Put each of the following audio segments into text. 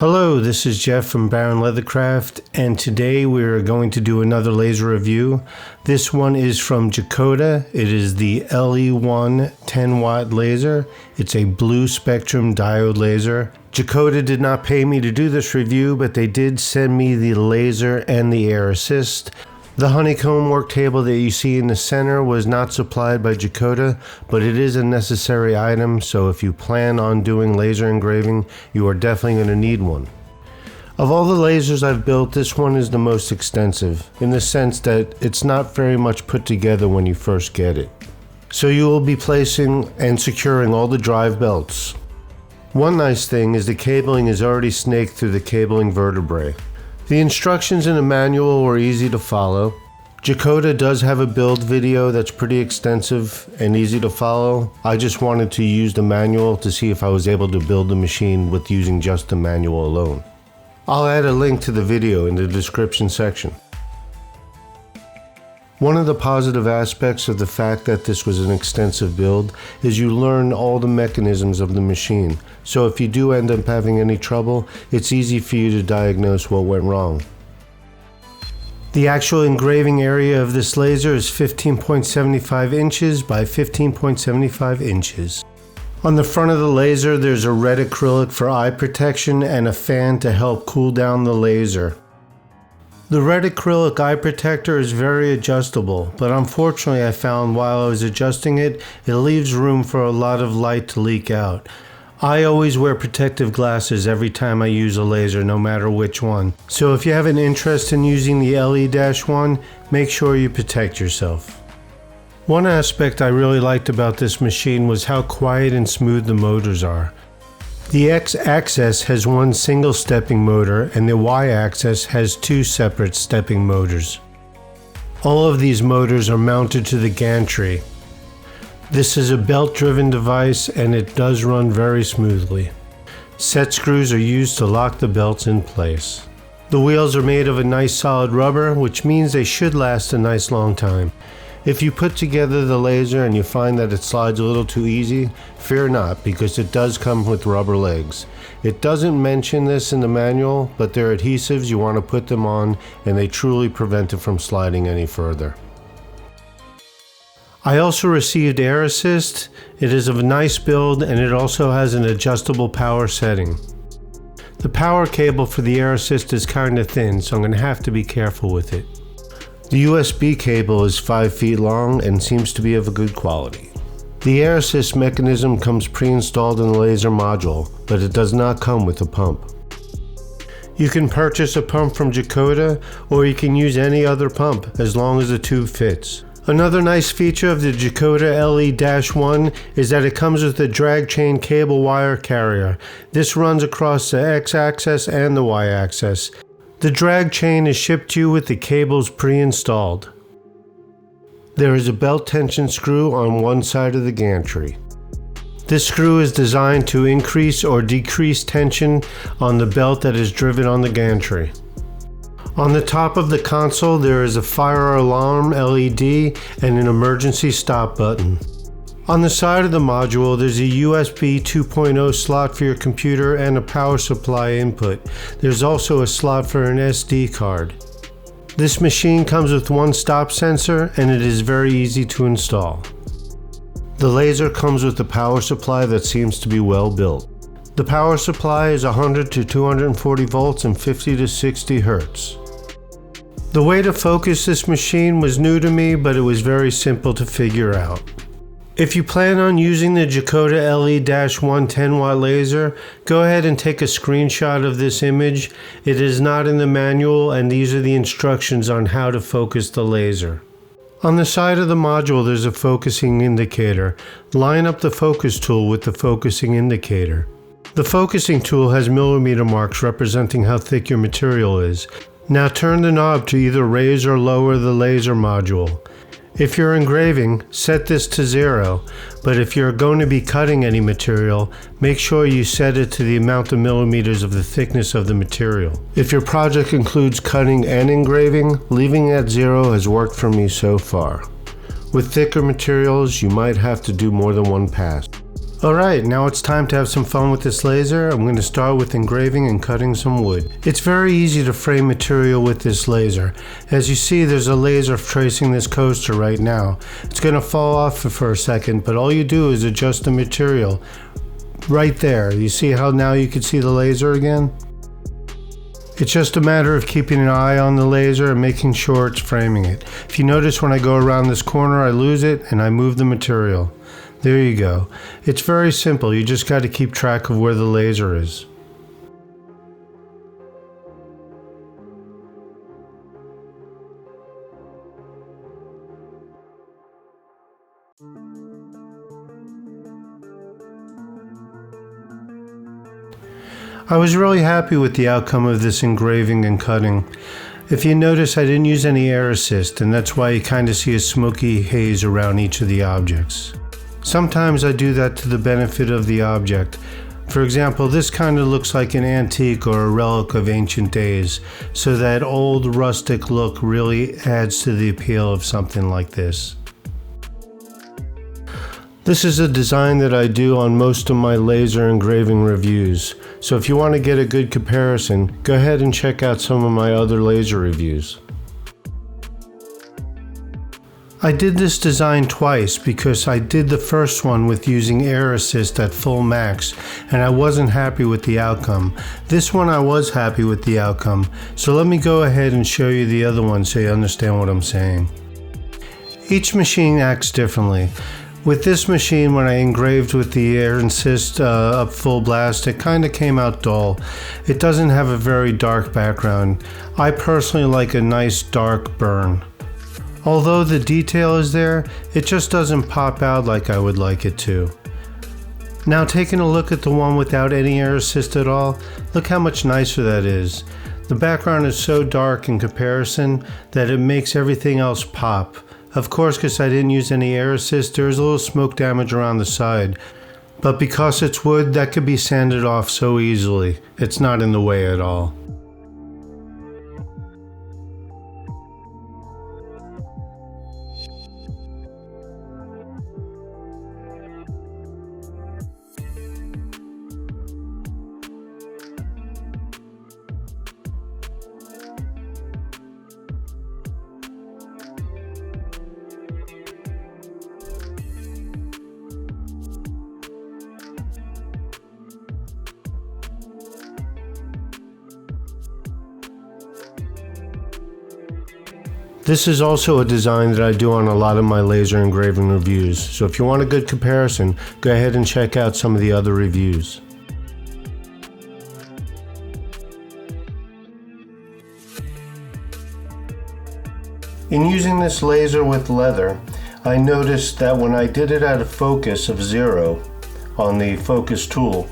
Hello, this is Jeff from leathercraft, and today we're going to do another laser review. This one is from JICCODA. It is the LE1 10-watt laser. It's a blue spectrum diode laser. JICCODA did not pay me to do this review, but they did send me the laser and the air assist. The honeycomb work table that you see in the center was not supplied by JICCODA, but it is a necessary item, so if you plan on doing laser engraving, you are definitely going to need one. Of all the lasers I've built, this one is the most extensive, in the sense that it's not very much put together when you first get it. So you will be placing and securing all the drive belts. One nice thing is the cabling is already snaked through the cabling vertebrae. The instructions in the manual were easy to follow. JICCODA does have a build video that's pretty extensive and easy to follow. I just wanted to use the manual to see if I was able to build the machine with using just the manual alone. I'll add a link to the video in the description section. One of the positive aspects of the fact that this was an extensive build is you learn all the mechanisms of the machine. So if you do end up having any trouble, it's easy for you to diagnose what went wrong. The actual engraving area of this laser is 15.75 inches by 15.75 inches. On the front of the laser, there's a red acrylic for eye protection and a fan to help cool down the laser. The red acrylic eye protector is very adjustable, but unfortunately I found while I was adjusting it, it leaves room for a lot of light to leak out. I always wear protective glasses every time I use a laser, no matter which one. So if you have an interest in using the LE-1, make sure you protect yourself. One aspect I really liked about this machine was how quiet and smooth the motors are. The X-axis has one single stepping motor and the Y-axis has two separate stepping motors. All of these motors are mounted to the gantry. This is a belt-driven device and it does run very smoothly. Set screws are used to lock the belts in place. The wheels are made of a nice solid rubber, which means they should last a nice long time. If you put together the laser and you find that it slides a little too easy, fear not, because it does come with rubber legs. It doesn't mention this in the manual, but they're adhesives, you want to put them on, and they truly prevent it from sliding any further. I also received air assist. It is of a nice build and it also has an adjustable power setting. The power cable for the air assist is kind of thin, so I'm going to have to be careful with it. The USB cable is 5 feet long and seems to be of a good quality. The air assist mechanism comes pre-installed in the laser module, but it does not come with a pump. You can purchase a pump from JICCODA, or you can use any other pump as long as the tube fits. Another nice feature of the JICCODA LE-1 is that it comes with a drag chain cable wire carrier. This runs across the X-axis and the Y-axis. The drag chain is shipped to you with the cables pre-installed. There is a belt tension screw on one side of the gantry. This screw is designed to increase or decrease tension on the belt that is driven on the gantry. On the top of the console there is a fire alarm LED and an emergency stop button. On the side of the module, there's a USB 2.0 slot for your computer and a power supply input. There's also a slot for an SD card. This machine comes with one stop sensor and it is very easy to install. The laser comes with a power supply that seems to be well built. The power supply is 100 to 240 volts and 50 to 60 hertz. The way to focus this machine was new to me, but it was very simple to figure out. If you plan on using the JICCODA LE-1 10-watt laser, go ahead and take a screenshot of this image. It is not in the manual and these are the instructions on how to focus the laser. On the side of the module there's a focusing indicator. Line up the focus tool with the focusing indicator. The focusing tool has millimeter marks representing how thick your material is. Now turn the knob to either raise or lower the laser module. If you're engraving, set this to 0, but if you're going to be cutting any material, make sure you set it to the amount of millimeters of the thickness of the material. If your project includes cutting and engraving, leaving at 0 has worked for me so far. With thicker materials, you might have to do more than one pass. Alright, now it's time to have some fun with this laser. I'm going to start with engraving and cutting some wood. It's very easy to frame material with this laser. As you see, there's a laser tracing this coaster right now. It's going to fall off for a second, but all you do is adjust the material right there. You see how now you can see the laser again? It's just a matter of keeping an eye on the laser and making sure it's framing it. If you notice, when I go around this corner, I lose it and I move the material. There you go. It's very simple. You just got to keep track of where the laser is. I was really happy with the outcome of this engraving and cutting. If you notice, I didn't use any air assist, and that's why you kind of see a smoky haze around each of the objects. Sometimes I do that to the benefit of the object. For example, this kind of looks like an antique or a relic of ancient days, so that old rustic look really adds to the appeal of something like this. This is a design that I do on most of my laser engraving reviews, so if you want to get a good comparison, go ahead and check out some of my other laser reviews. I did this design twice because I did the first one with using air assist at full max and I wasn't happy with the outcome. This one I was happy with the outcome, so let me go ahead and show you the other one so you understand what I'm saying. Each machine acts differently. With this machine, when I engraved with the air assist up full blast, it kind of came out dull. It doesn't have a very dark background. I personally like a nice dark burn. Although the detail is there, it just doesn't pop out like I would like it to. Now taking a look at the one without any air assist at all, look how much nicer that is. The background is so dark in comparison that it makes everything else pop. Of course, because I didn't use any air assist, there's a little smoke damage around the side. But because it's wood, that could be sanded off so easily. It's not in the way at all. This is also a design that I do on a lot of my laser engraving reviews, so if you want a good comparison, go ahead and check out some of the other reviews. In using this laser with leather, I noticed that when I did it at a focus of 0 on the focus tool,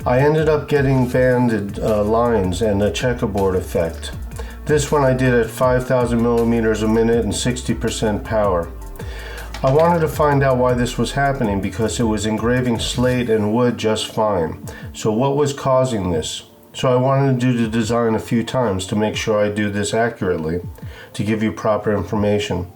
I ended up getting banded lines and a checkerboard effect. This one I did at 5,000 millimeters a minute and 60% power. I wanted to find out why this was happening because it was engraving slate and wood just fine. So what was causing this? So I wanted to do the design a few times to make sure I do this accurately, to give you proper information.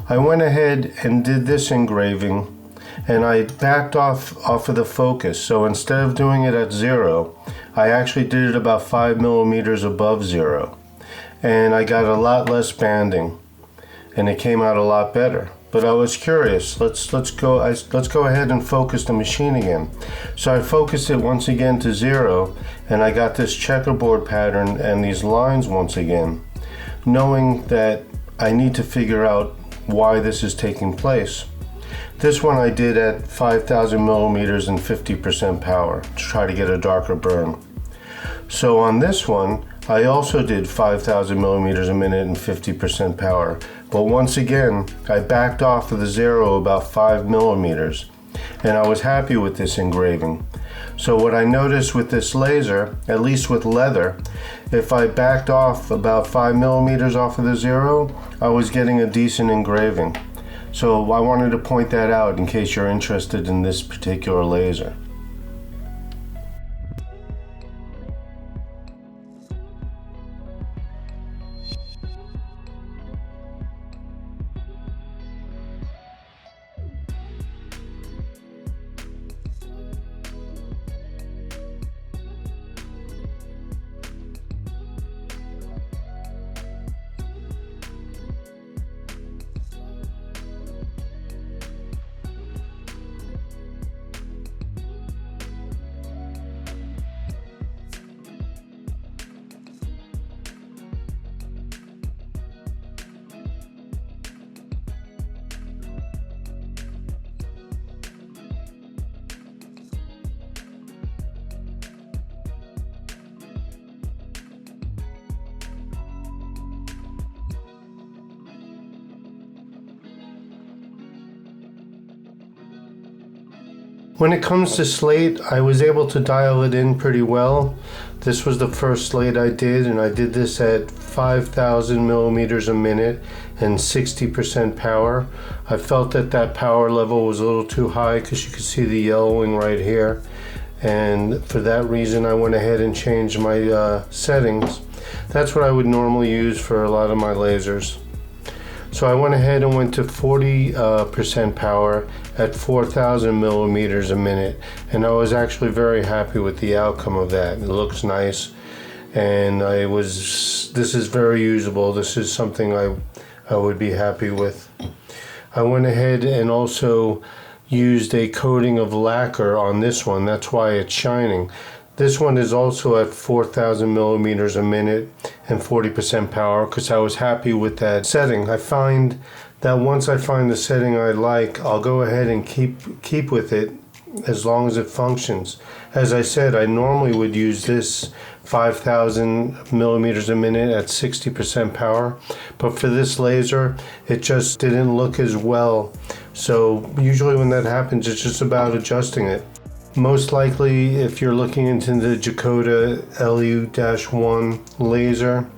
I went ahead and did this engraving and I backed off of the focus. So instead of doing it at 0, I actually did it about 5 millimeters above 0. And I got a lot less banding and it came out a lot better. But I was curious, let's go ahead and focus the machine again. So I focused it once again to 0 and I got this checkerboard pattern and these lines once again, knowing that I need to figure out why this is taking place. This one I did at 5,000 millimeters and 50% power to try to get a darker burn. So on this one, I also did 5,000 millimeters a minute and 50% power, but once again, I backed off of the 0 about 5 millimeters, and I was happy with this engraving. So what I noticed with this laser, at least with leather, if I backed off about 5 millimeters off of the 0, I was getting a decent engraving. So I wanted to point that out in case you're interested in this particular laser. When it comes to slate, I was able to dial it in pretty well. This was the first slate I did, and I did this at 5,000 millimeters a minute and 60% power. I felt that that power level was a little too high because you could see the yellowing right here. And for that reason, I went ahead and changed my settings. That's what I would normally use for a lot of my lasers. So I went ahead and went to 40% power at 4,000 millimeters a minute, and I was actually very happy with the outcome of that. It looks nice, and this is very usable. This is something I would be happy with. I went ahead and also used a coating of lacquer on this one. That's why it's shining. This one is also at 4,000 millimeters a minute and 40% power because I was happy with that setting. I find that once I find the setting I like, I'll go ahead and keep with it as long as it functions. As I said, I normally would use this 5,000 millimeters a minute at 60% power, but for this laser, it just didn't look as well. So usually when that happens, it's just about adjusting it. Most likely, if you're looking into the JICCODA LE-1 laser,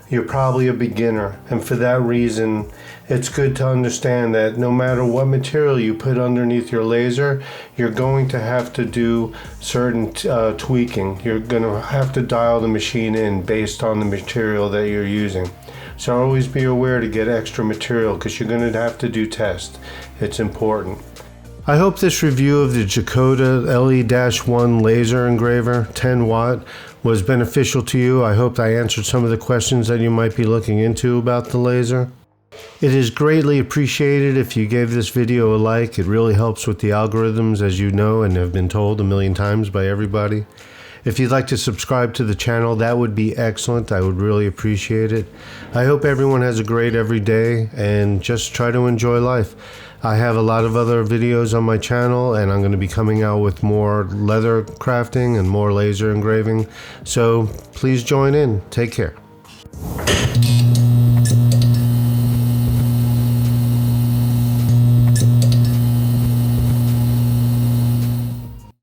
you're probably a beginner. And for that reason, it's good to understand that no matter what material you put underneath your laser, you're going to have to do certain tweaking. You're going to have to dial the machine in based on the material that you're using. So always be aware to get extra material because you're going to have to do tests. It's important. I hope this review of the JACCODA LE-1 laser engraver 10 watt was beneficial to you. I hope I answered some of the questions that you might be looking into about the laser. It is greatly appreciated if you gave this video a like. It really helps with the algorithms, as you know and have been told a million times by everybody. If you'd like to subscribe to the channel, that would be excellent. I would really appreciate it. I hope everyone has a great every day and just try to enjoy life. I have a lot of other videos on my channel, and I'm going to be coming out with more leather crafting and more laser engraving. So please join in. Take care.